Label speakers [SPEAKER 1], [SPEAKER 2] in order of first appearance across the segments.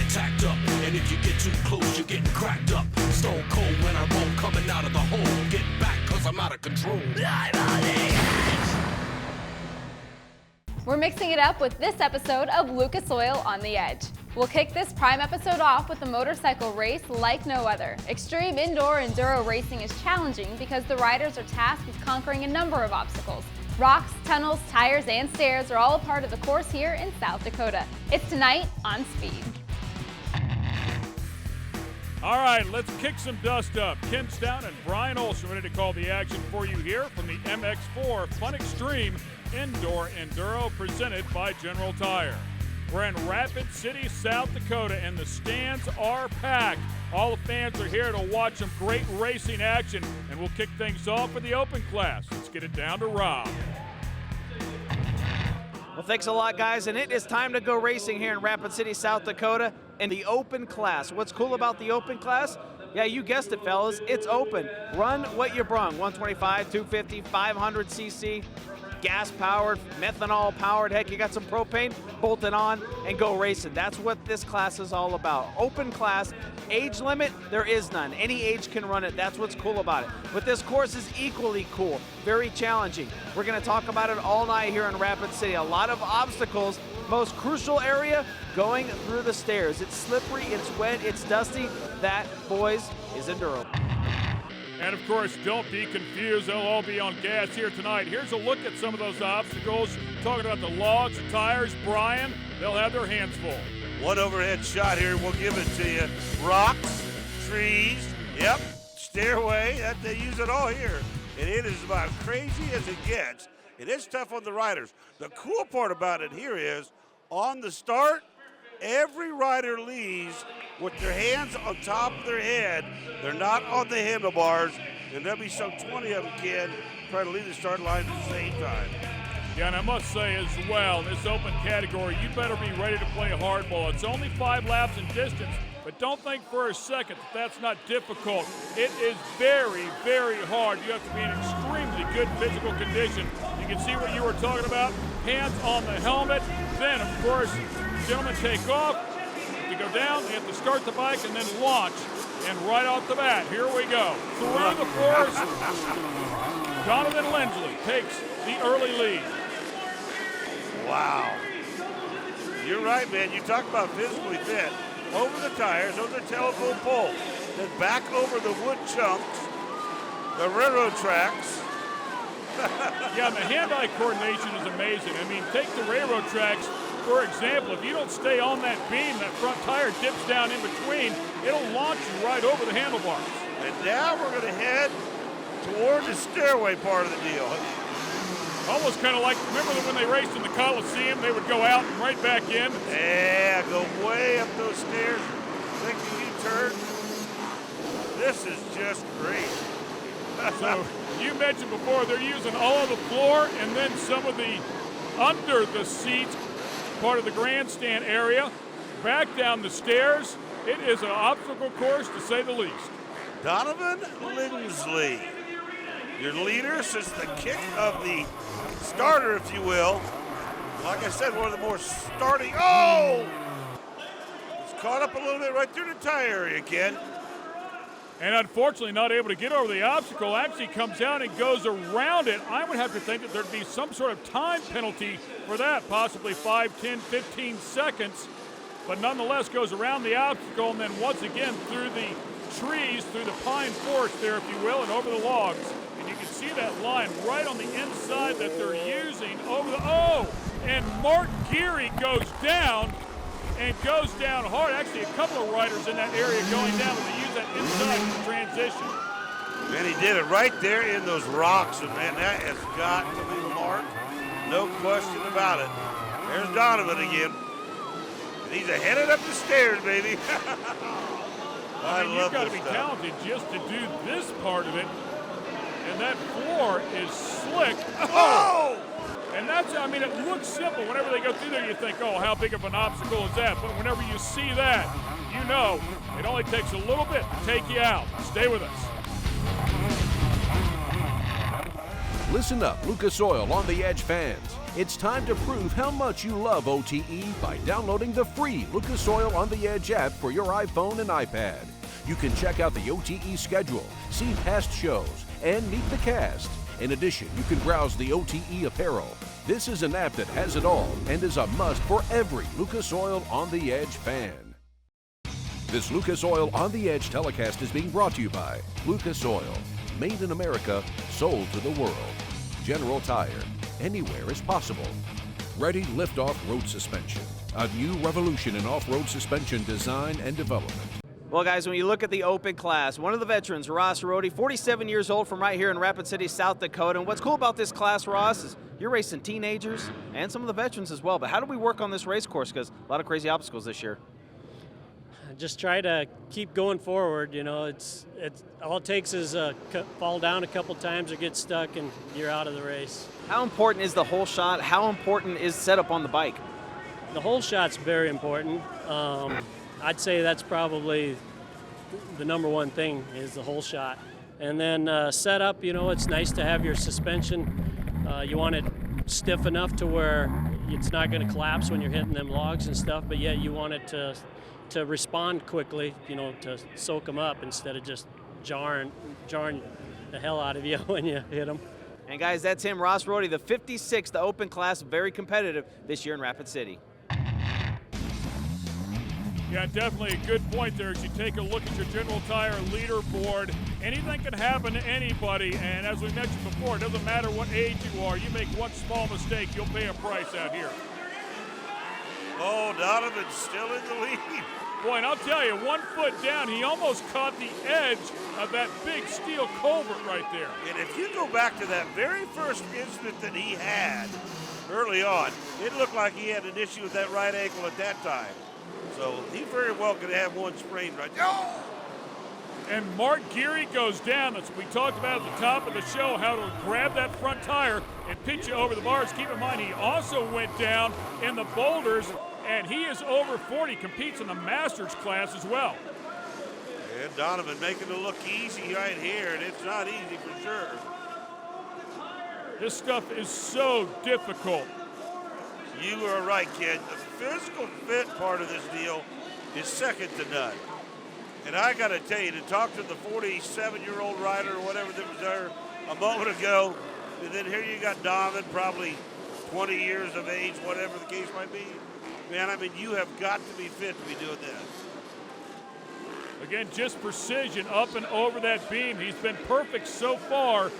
[SPEAKER 1] tacked up. And if you get too close, you're getting cracked up. Stone cold when I roll, coming out of the hole. Get back, cause I'm out of control. I'm on the edge.
[SPEAKER 2] We're mixing it up with this episode of Lucas Oil on the Edge. We'll kick this prime episode off with a motorcycle race like no other. Extreme indoor enduro racing is challenging because the riders are tasked with conquering a number of obstacles. Rocks, tunnels, tires, and stairs are all a part of the course here in South Dakota. It's tonight on Speed.
[SPEAKER 3] All right, let's kick some dust up. Ken Stout and Brian Olson ready to call the action for you here from the MX4 Fun Extreme Indoor Enduro presented by General Tire. We're in Rapid City, South Dakota, and the stands are packed. All the fans are here to watch some great racing action, and we'll kick things off with the open class. Let's get it down to Rob.
[SPEAKER 4] Well, thanks a lot, guys, and it is time to go racing here in Rapid City, South Dakota in the open class. What's cool about the open class? Yeah, you guessed it, fellas. It's open. Run what you brung. 125, 250, 500 cc. Gas-powered, methanol-powered, heck, you got some propane, bolt it on and go racing. That's what this class is all about. Open class, age limit, there is none. Any age can run it. That's what's cool about it. But this course is equally cool, very challenging. We're going to talk about it all night here in Rapid City. A lot of obstacles. Most crucial area, going through the stairs. It's slippery, it's wet, it's dusty. That, boys, is enduro.
[SPEAKER 3] And of course, don't be confused. They'll all be on gas here tonight. Here's a look at some of those obstacles. Talking about the logs, the tires, Brian, they'll have their hands full.
[SPEAKER 5] One overhead shot here, we'll give it to you. Rocks, trees, yep, stairway, they use it all here. And it is about crazy as it gets. It is tough on the riders. The cool part about it here is, on the start, every rider leaves with their hands on top of their head. They're not on the handlebars, and there'll be some 20 of them, Ken, try to leave the start line at the same time.
[SPEAKER 3] Yeah, and I must say as well, this open category, you better be ready to play hardball. It's only 5 laps in distance, but don't think for a second that that's not difficult. It is very, very hard. You have to be in extremely good physical condition. You can see what you were talking about, hands on the helmet. Then, of course, gentlemen take off. To go down, they have to start the bike and then launch. And right off the bat, here we go. Through the forest, Donovan Lindsley takes the early lead.
[SPEAKER 5] Wow. You're right, man. You talk about physically fit. Over the tires, over the telephone pole, then back over the wood chunks, the railroad tracks.
[SPEAKER 3] Yeah, and the hand-eye coordination is amazing. I mean, take the railroad tracks. For example, if you don't stay on that beam, that front tire dips down in between, it'll launch you right over the handlebars.
[SPEAKER 5] And now we're going to head toward the stairway part of the deal.
[SPEAKER 3] Almost kind of like, remember when they raced in the Coliseum, they would go out and right back in?
[SPEAKER 5] Yeah, go way up those stairs, make a U-turn. This is just great.
[SPEAKER 3] So, you mentioned before, they're using all of the floor and then some of the under the seats part of the grandstand area, back down the stairs. It is an obstacle course to say the least.
[SPEAKER 5] Donovan Lindsley, your leader since the kick of the starter, if you will. Like I said, one of the more starting. Oh! It's caught up a little bit right through the tire area, Ken.
[SPEAKER 3] And unfortunately not able to get over the obstacle, actually comes out and goes around it. I would have to think that there'd be some sort of time penalty for that, possibly 5, 10, 15 seconds. But nonetheless goes around the obstacle and then once again through the trees, through the pine forest there, if you will, and over the logs. And you can see that line right on the inside that they're using over the, and Mark Geary goes down and goes down hard. Actually, a couple of riders in that area going down, but they use that inside transition.
[SPEAKER 5] Man, he did it right there in those rocks, and man, that has got to be the mark. No question about it. There's Donovan again. And he's headed up the stairs, baby.
[SPEAKER 3] I mean, you've got to be talented just to do this part of it. And that floor is slick.
[SPEAKER 5] Oh!
[SPEAKER 3] And that's, I mean, it looks simple. Whenever they go through there, you think, oh, how big of an obstacle is that? But whenever you see that, you know it only takes a little bit to take you out. Stay with us.
[SPEAKER 6] Listen up, Lucas Oil on the Edge fans. It's time to prove how much you love OTE by downloading the free Lucas Oil on the Edge app for your iPhone and iPad. You can check out the OTE schedule, see past shows, and meet the cast. In addition, you can browse the OTE apparel. This is an app that has it all and is a must for every Lucas Oil on the Edge fan. This Lucas Oil on the Edge telecast is being brought to you by Lucas Oil, made in America, sold to the world. General Tire, anywhere is possible. Ready Liftoff Road Suspension, a new revolution in off-road suspension design and development.
[SPEAKER 4] Well, guys, when you look at the open class, one of the veterans, Ross Rohde, 47 years old from right here in Rapid City, South Dakota. And what's cool about this class, Ross, is you're racing teenagers and some of the veterans as well. But how do we work on this race course? Because a lot of crazy obstacles this year.
[SPEAKER 7] Just try to keep going forward. You know, it's all it takes is fall down a couple times or get stuck, and you're out of the race.
[SPEAKER 4] How important is the whole shot? How important is setup on the bike?
[SPEAKER 7] The whole shot's very important. I'd say that's probably the number one thing is the whole shot. And then setup, you know, it's nice to have your suspension. You want it stiff enough to where it's not going to collapse when you're hitting them logs and stuff, but yet you want it to respond quickly, you know, to soak them up instead of just jarring the hell out of you when you hit them.
[SPEAKER 4] And guys, that's him, Ross Rohde, the 56th, the open class, very competitive this year in Rapid City.
[SPEAKER 3] Yeah, definitely a good point there as you take a look at your General Tire leaderboard. Anything can happen to anybody, and as we mentioned before, it doesn't matter what age you are. You make one small mistake, you'll pay a price out here.
[SPEAKER 5] Oh, Donovan's still in the lead.
[SPEAKER 3] Boy, and I'll tell you, 1 foot down, he almost caught the edge of that big steel culvert right there.
[SPEAKER 5] And if you go back to that very first incident that he had early on, it looked like he had an issue with that right ankle at that time. So he very well could have one sprained right there. Oh!
[SPEAKER 3] And Mark Geary goes down. That's what we talked about at the top of the show, how to grab that front tire and pitch you over the bars. Keep in mind, he also went down in the boulders, and he is over 40, competes in the Masters class as well.
[SPEAKER 5] And Donovan making it look easy right here, and it's not easy for sure.
[SPEAKER 3] This stuff is so difficult.
[SPEAKER 5] You are right, kid. The physical fit part of this deal is second to none. And I got to tell you, to talk to the 47-year-old rider or whatever that was there a moment ago, and then here you got Donovan, probably 20 years of age, whatever the case might be. Man, I mean, you have got to be fit to be doing that.
[SPEAKER 3] Again, just precision up and over that beam. He's been perfect so far.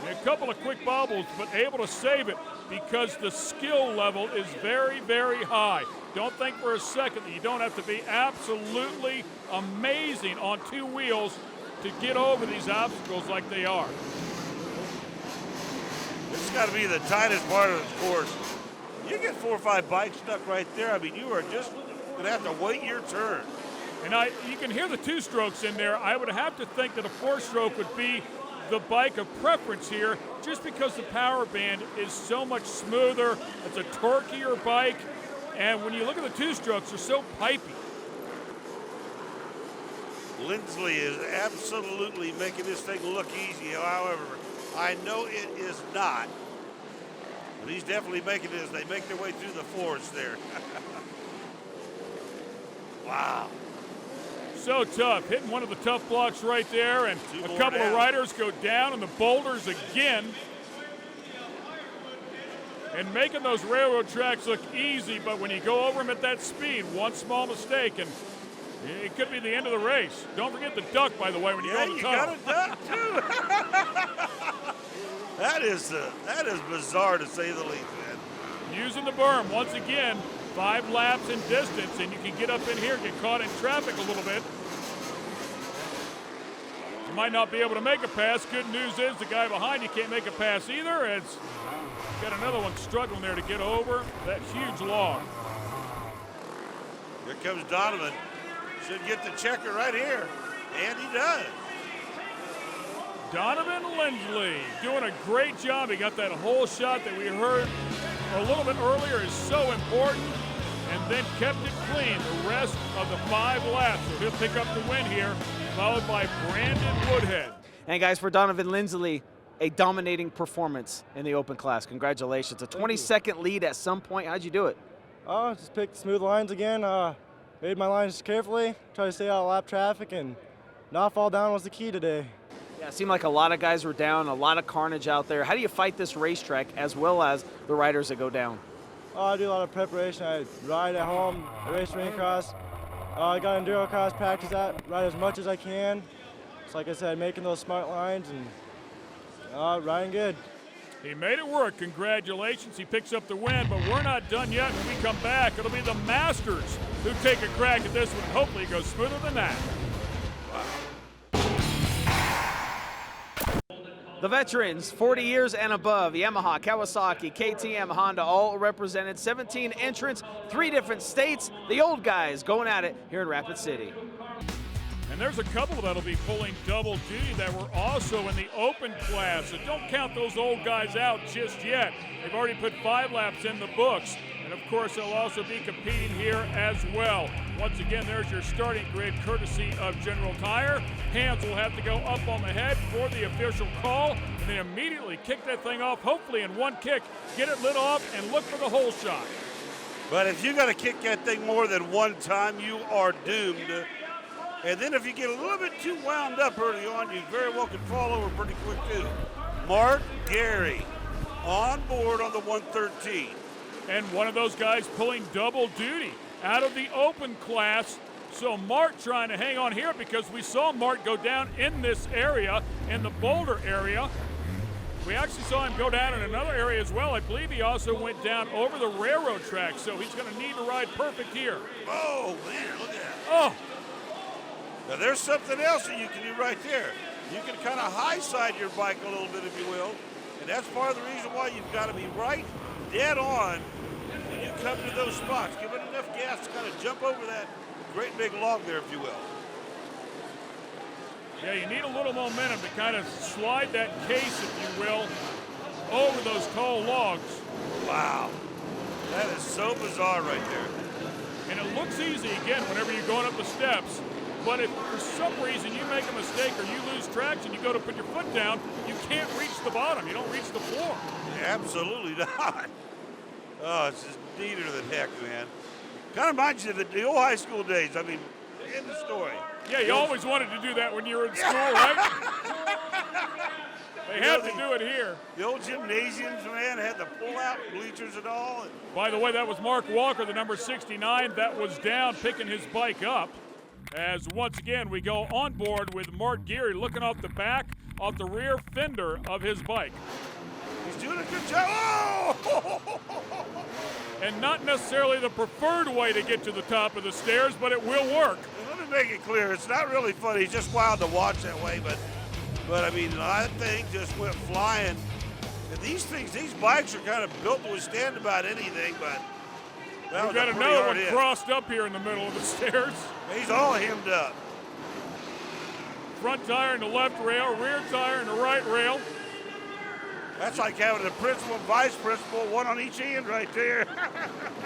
[SPEAKER 3] A couple of quick bobbles, but able to save it because the skill level is very, very high. Don't think for a second that you don't have to be absolutely amazing on two wheels to get over these obstacles like they are.
[SPEAKER 5] This has got to be the tightest part of this course. You get 4 or 5 bikes stuck right there. I mean, you are just going to have to wait your turn.
[SPEAKER 3] And you can hear the two-strokes in there. I would have to think that a 4-stroke would be the bike of preference here, just because the power band is so much smoother. It's a torquier bike, and when you look at the two-strokes, they're so pipey.
[SPEAKER 5] Lindsley is absolutely making this thing look easy. However, I know it is not. But he's definitely making it as they make their way through the forest there. Wow.
[SPEAKER 3] So tough, hitting one of the tough blocks right there, and a couple of riders go down in the boulders again. And making those railroad tracks look easy, but when you go over them at that speed, one small mistake, and it could be the end of the race. Don't forget the duck, by the way, when you go to the tunnel.
[SPEAKER 5] You got a duck, too. That is bizarre, to say the least, man.
[SPEAKER 3] Using the berm, once again, 5 laps in distance, and you can get up in here and get caught in traffic a little bit. You might not be able to make a pass. Good news is the guy behind you can't make a pass either. It's got another one struggling there to get over that huge log.
[SPEAKER 5] Here comes Donovan. Should get the checker right here, and he does.
[SPEAKER 3] Donovan Lindsley doing a great job. He got that whole shot that we heard a little bit earlier is so important, and then kept it clean the rest of the 5 laps. So he'll pick up the win here, followed by Brandon Woodhead.
[SPEAKER 4] And guys, for Donovan Lindsley, a dominating performance in the open class. Congratulations. A 20-second lead at some point. How'd you do it?
[SPEAKER 8] Just picked smooth lines again. Made my lines carefully, try to stay out of lap traffic, and not fall down was the key today.
[SPEAKER 4] Yeah, it seemed like a lot of guys were down, a lot of carnage out there. How do you fight this racetrack as well as the riders that go down?
[SPEAKER 8] I do a lot of preparation. I ride at home, I race rain cross. I got enduro cross practice at, ride as much as I can. So like I said, making those smart lines and riding good.
[SPEAKER 3] He made it work. Congratulations. He picks up the win, but we're not done yet. When we come back, it'll be the Masters who take a crack at this one. Hopefully it goes smoother than that.
[SPEAKER 4] The veterans, 40 years and above, Yamaha, Kawasaki, KTM, Honda, all represented. 17 entrants, 3 different states. The old guys going at it here in Rapid City.
[SPEAKER 3] And there's a couple that'll be pulling double duty that were also in the open class. So don't count those old guys out just yet. They've already put 5 laps in the books. And of course, they'll also be competing here as well. Once again, there's your starting grid courtesy of General Tire. Hands will have to go up on the head for the official call, and then immediately kick that thing off, hopefully in one kick, get it lit off, and look for the hole shot.
[SPEAKER 5] But if you got to kick that thing more than one time, you are doomed. And then if you get a little bit too wound up early on, you very well can fall over pretty quick too. Mark Gary on board on the 113.
[SPEAKER 3] And one of those guys pulling double duty out of the open class. So Mart trying to hang on here because we saw Mart go down in this area, in the boulder area. We actually saw him go down in another area as well. I believe he also went down over the railroad track, so he's going to need to ride perfect here.
[SPEAKER 5] Oh, man, look at that.
[SPEAKER 3] Oh,
[SPEAKER 5] Now, there's something else that you can do right there. You can kind of high side your bike a little bit, if you will. And that's part of the reason why you've got to be right dead on when you come to those spots. Give it enough gas to kind of jump over that great big log there, if you will.
[SPEAKER 3] yeah, you need a little momentum to kind of slide that case, if you will, over those tall logs.
[SPEAKER 5] Wow. That is so bizarre right there.
[SPEAKER 3] And it looks easy, again, whenever you're going up the steps. But if for some reason you make a mistake or you lose traction, you go to put your foot down, you can't reach the bottom. You don't reach the floor.
[SPEAKER 5] Absolutely not. Oh, it's just neater than heck, man. Kind of reminds you of the old high school days. I mean, in the story.
[SPEAKER 3] Yeah, you always wanted to do that when you were in school, right? They had to do it here.
[SPEAKER 5] The old gymnasiums, man, had the pull-out bleachers and all.
[SPEAKER 3] By the way, that was Mark Walker, the number 69, that was down picking his bike up. As once again, we go on board with Mark Geary looking off the back, off the rear fender of his bike.
[SPEAKER 5] He's doing a good job. Oh!
[SPEAKER 3] And not necessarily the preferred way to get to the top of the stairs, but it will work.
[SPEAKER 5] Let me make it clear, it's not really funny. It's just wild to watch that way, but I mean, that thing just went flying. And these bikes are kind of built to withstand about anything, but that
[SPEAKER 3] We've
[SPEAKER 5] was
[SPEAKER 3] got
[SPEAKER 5] a pretty
[SPEAKER 3] another
[SPEAKER 5] hard
[SPEAKER 3] one
[SPEAKER 5] hit.
[SPEAKER 3] crossed up here in the middle of the stairs.
[SPEAKER 5] He's all hemmed up.
[SPEAKER 3] Front tire in the left rail, rear tire in the right rail.
[SPEAKER 5] That's like having a principal and vice principal, one on each end right there.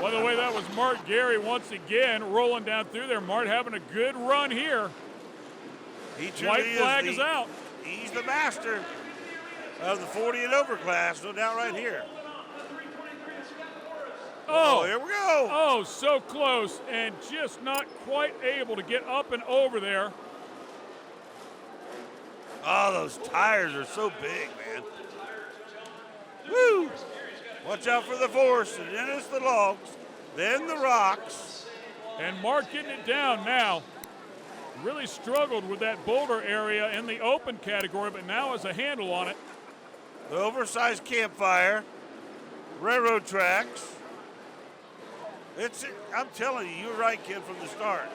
[SPEAKER 3] By the way, that was Mart Gary once again rolling down through there. Mart having a good run here.
[SPEAKER 5] He truly
[SPEAKER 3] White flag is out.
[SPEAKER 5] He's the master of the 40 and over class, no doubt right here.
[SPEAKER 3] Oh,
[SPEAKER 5] here we go.
[SPEAKER 3] Oh, so close and just not quite able to get up and over there.
[SPEAKER 5] Oh, those tires are so big, man. Woo! Watch out for the force, and then it's the logs, then the rocks.
[SPEAKER 3] And Mark getting it down now. Really struggled with that boulder area in the open category, but now has a handle on it.
[SPEAKER 5] The oversized campfire, railroad tracks. I'm telling you, you're right, kid, from the start.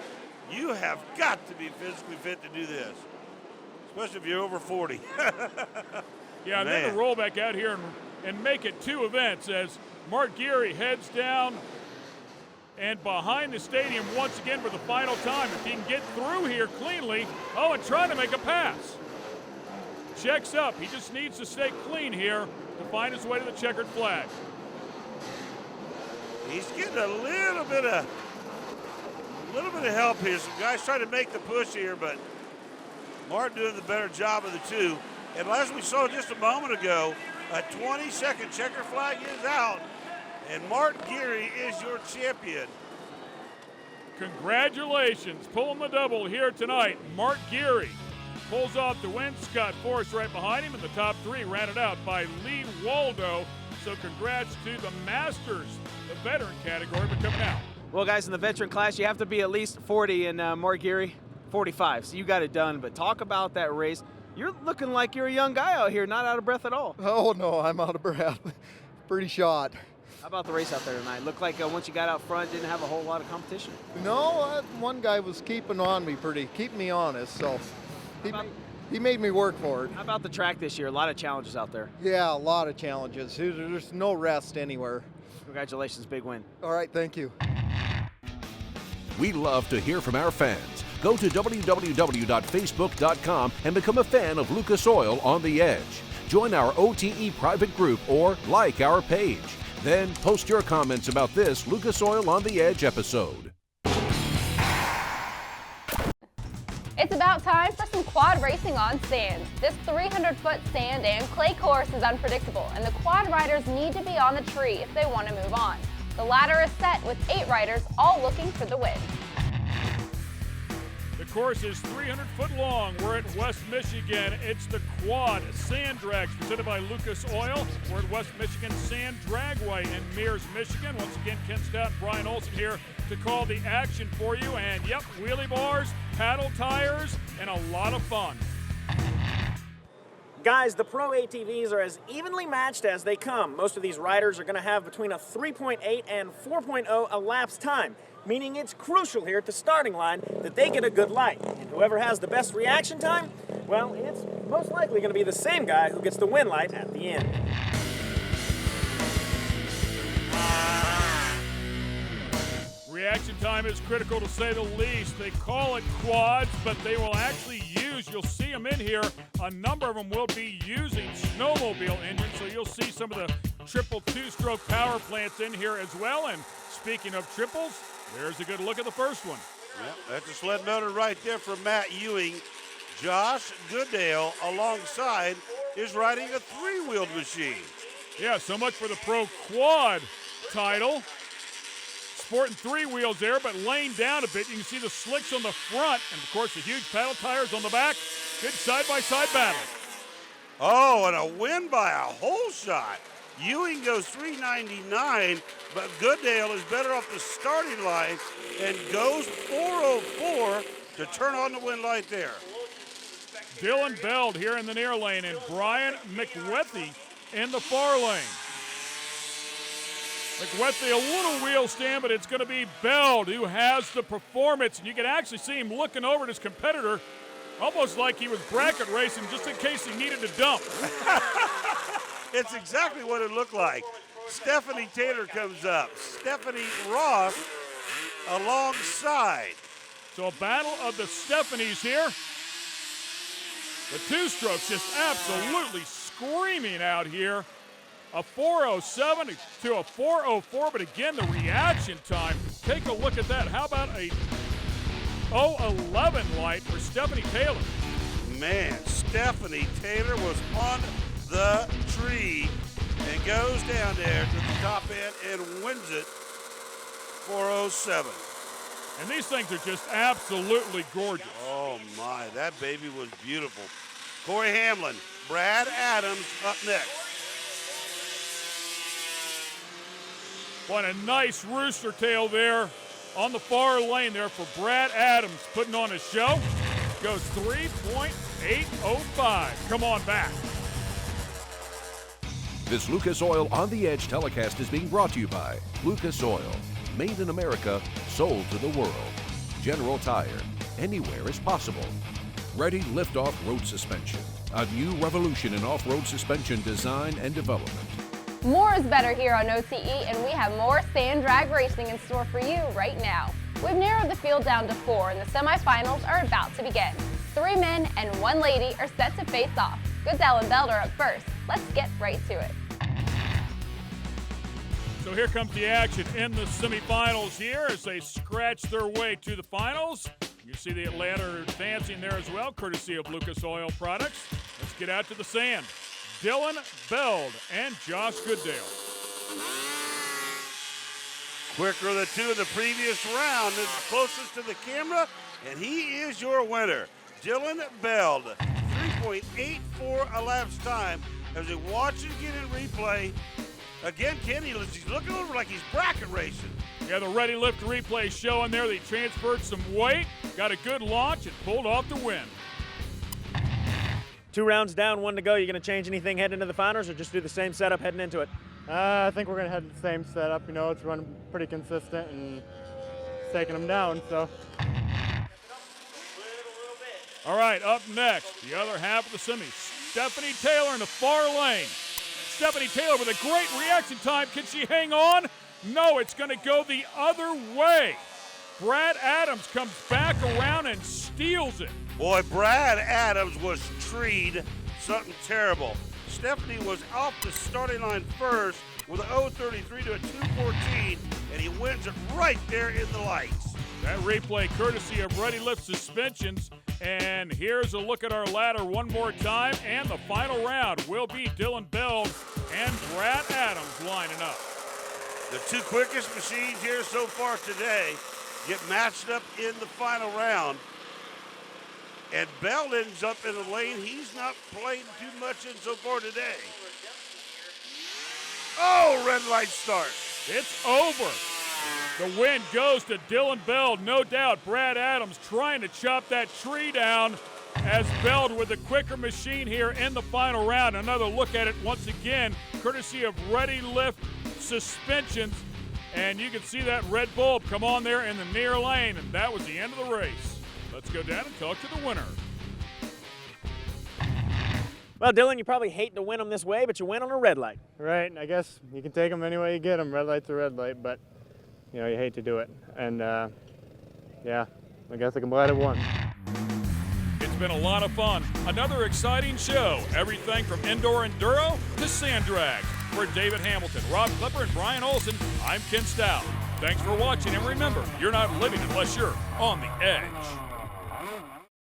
[SPEAKER 5] You have got to be physically fit to do this, especially if you're over 40.
[SPEAKER 3] Yeah, and then to roll back out here and make it 2 events as Mark Geary heads down and behind the stadium once again for the final time. If he can get through here cleanly, and trying to make a pass. Checks up. He just needs to stay clean here to find his way to the checkered flag.
[SPEAKER 5] He's getting a little bit of help here. Some guys trying to make the push here, but Martin doing the better job of the two. And as we saw just a moment ago, a 20-second checker flag is out, and Mark Geary is your champion.
[SPEAKER 3] Congratulations, pulling the double here tonight. Mark Geary pulls off the win. Scott Forrest right behind him, and the top three rounded out by Lee Waldo. So congrats to the Masters, the veteran category, for coming out.
[SPEAKER 4] Well, guys, in the veteran class, you have to be at least 40, and Mark Geary, 45. So you got it done. But talk about that race. You're looking like you're a young guy out here, not out of breath at all.
[SPEAKER 9] Oh, no, I'm out of breath. Pretty shot.
[SPEAKER 4] How about the race out there tonight? Looked like once you got out front, didn't have a whole lot of competition.
[SPEAKER 9] No, one guy was keeping me honest, so he made me work for it.
[SPEAKER 4] How about the track this year? A lot of challenges out there.
[SPEAKER 9] Yeah, a lot of challenges. There's no rest anywhere.
[SPEAKER 4] Congratulations, big win.
[SPEAKER 9] All right, thank you.
[SPEAKER 6] We love to hear from our fans. Go to www.facebook.com and become a fan of Lucas Oil on the Edge. Join our OTE private group or like our page. Then post your comments about this Lucas Oil on the Edge episode.
[SPEAKER 2] It's about time for some quad racing on sand. This 300-foot sand and clay course is unpredictable, and the quad riders need to be on the tree if they want to move on. The ladder is set with 8 riders, all looking for the win.
[SPEAKER 3] The course is 300 foot long. We're at West Michigan. It's the Quad Sand Drags presented by Lucas Oil. We're at West Michigan Sand Dragway in Mears, Michigan. Once again, Ken Stout and Brian Olson here to call the action for you. And yep, wheelie bars, paddle tires, and a lot of fun.
[SPEAKER 10] Guys, the Pro ATVs are as evenly matched as they come. Most of these riders are going to have between a 3.8 and 4.0 elapsed time, meaning it's crucial here at the starting line that they get a good light. And whoever has the best reaction time, well, it's most likely going to be the same guy who gets the win light at the end.
[SPEAKER 3] Reaction time is critical to say the least. They call it quads, but they will actually use, you'll see them in here, a number of them will be using snowmobile engines, so you'll see some of the triple 2-stroke power plants in here as well. And speaking of triples, there's a good look at the first one.
[SPEAKER 5] Yep, that's a sled motor right there from Matt Ewing. Josh Goodale alongside is riding a 3-wheeled machine.
[SPEAKER 3] Yeah, so much for the Pro Quad title. Sporting 3 wheels there, but laying down a bit. You can see the slicks on the front, and of course the huge paddle tires on the back. Good side-by-side battle.
[SPEAKER 5] Oh, and a win by a whole shot. Ewing goes 399, but Goodale is better off the starting line and goes 404 to turn on the win light there.
[SPEAKER 3] Dylan Beld here in the near lane, and Brian McWethy in the far lane. McWethy, a little wheel stand, but it's going to be Beld who has the performance. And you can actually see him looking over at his competitor, almost like he was bracket racing just in case he needed to dump.
[SPEAKER 5] It's exactly what it looked like. Stephanie Taylor comes up. Stephanie Ross alongside.
[SPEAKER 3] So a battle of the Stephanies here. The 2-strokes just absolutely screaming out here. A 407 to a 404, but again, the reaction time, take a look at that. How about a 011 light for Stephanie Taylor?
[SPEAKER 5] Man, Stephanie Taylor was on the tree and goes down there to the top end and wins it 407.
[SPEAKER 3] And these things are just absolutely gorgeous.
[SPEAKER 5] Oh my, that baby was beautiful. Corey Hamlin, Brad Adams up next.
[SPEAKER 3] What a nice rooster tail there on the far lane there for Brad Adams, putting on a show. Goes 3.805. Come on back.
[SPEAKER 6] This Lucas Oil on the Edge telecast is being brought to you by Lucas Oil. Made in America, sold to the world. General Tire. Anywhere is possible. Ready Liftoff Road Suspension. A new revolution in off-road suspension design and development.
[SPEAKER 2] More is better here on OTE, and we have more sand drag racing in store for you right now. We've narrowed the field down to 4, and the semifinals are about to begin. 3 men and 1 lady are set to face off. Goodell and Beld are up first. Let's get right to it.
[SPEAKER 3] So here comes the action in the semifinals here as they scratch their way to the finals. You see the ladder advancing there as well, courtesy of Lucas Oil products. Let's get out to the sand. Dylan Beld and Josh Goodale.
[SPEAKER 5] Quicker of the two in the previous round is closest to the camera, and he is your winner. Dylan Beld, 3.84 elapsed time. As we watch it get in replay, again, Kenny, he's looking over like he's bracket racing.
[SPEAKER 3] Yeah, the ready lift replay showing there that he transferred some weight, got a good launch, and pulled off the win.
[SPEAKER 10] 2 rounds down, 1 to go. You going to change anything heading into the finals or just do the same setup heading into it?
[SPEAKER 8] I think we're going to have the same setup. You know, it's running pretty consistent and it's taking them down, so.
[SPEAKER 3] All right, up next, the other half of the semi. Stephanie Taylor in the far lane. Stephanie Taylor with a great reaction time. Can she hang on? No, it's going to go the other way. Brad Adams comes back around and steals it.
[SPEAKER 5] Boy, Brad Adams was treed something terrible. Stephanie was off the starting line first with an 0.33 to a 2.14, and he wins it right there in the lights.
[SPEAKER 3] That replay courtesy of Ready Lift Suspensions. And here's a look at our ladder one more time. And the final round will be Dylan Beld and Brad Adams lining up.
[SPEAKER 5] The 2 quickest machines here so far today get matched up in the final round. And Bell ends up in the lane he's not played too much in so far today. Oh, red light start.
[SPEAKER 3] It's over. The win goes to Dylan Beld. No doubt Brad Adams trying to chop that tree down as Beld with the quicker machine here in the final round. Another look at it once again, courtesy of Ready Lift Suspensions. And you can see that red bulb come on there in the near lane, and that was the end of the race. Let's go down and talk to the winner.
[SPEAKER 10] Well, Dylan, you probably hate to win them this way, but you win on a red light.
[SPEAKER 8] Right, I guess you can take them any way you get them. Red light's a red light, but you know, you hate to do it. And yeah, I guess I'm glad it won.
[SPEAKER 3] It's been a lot of fun. Another exciting show. Everything from indoor enduro to sand drag. For David Hamilton, Rob Clipper, and Brian Olson, I'm Ken Stout. Thanks for watching, and remember, you're not living unless you're on the edge.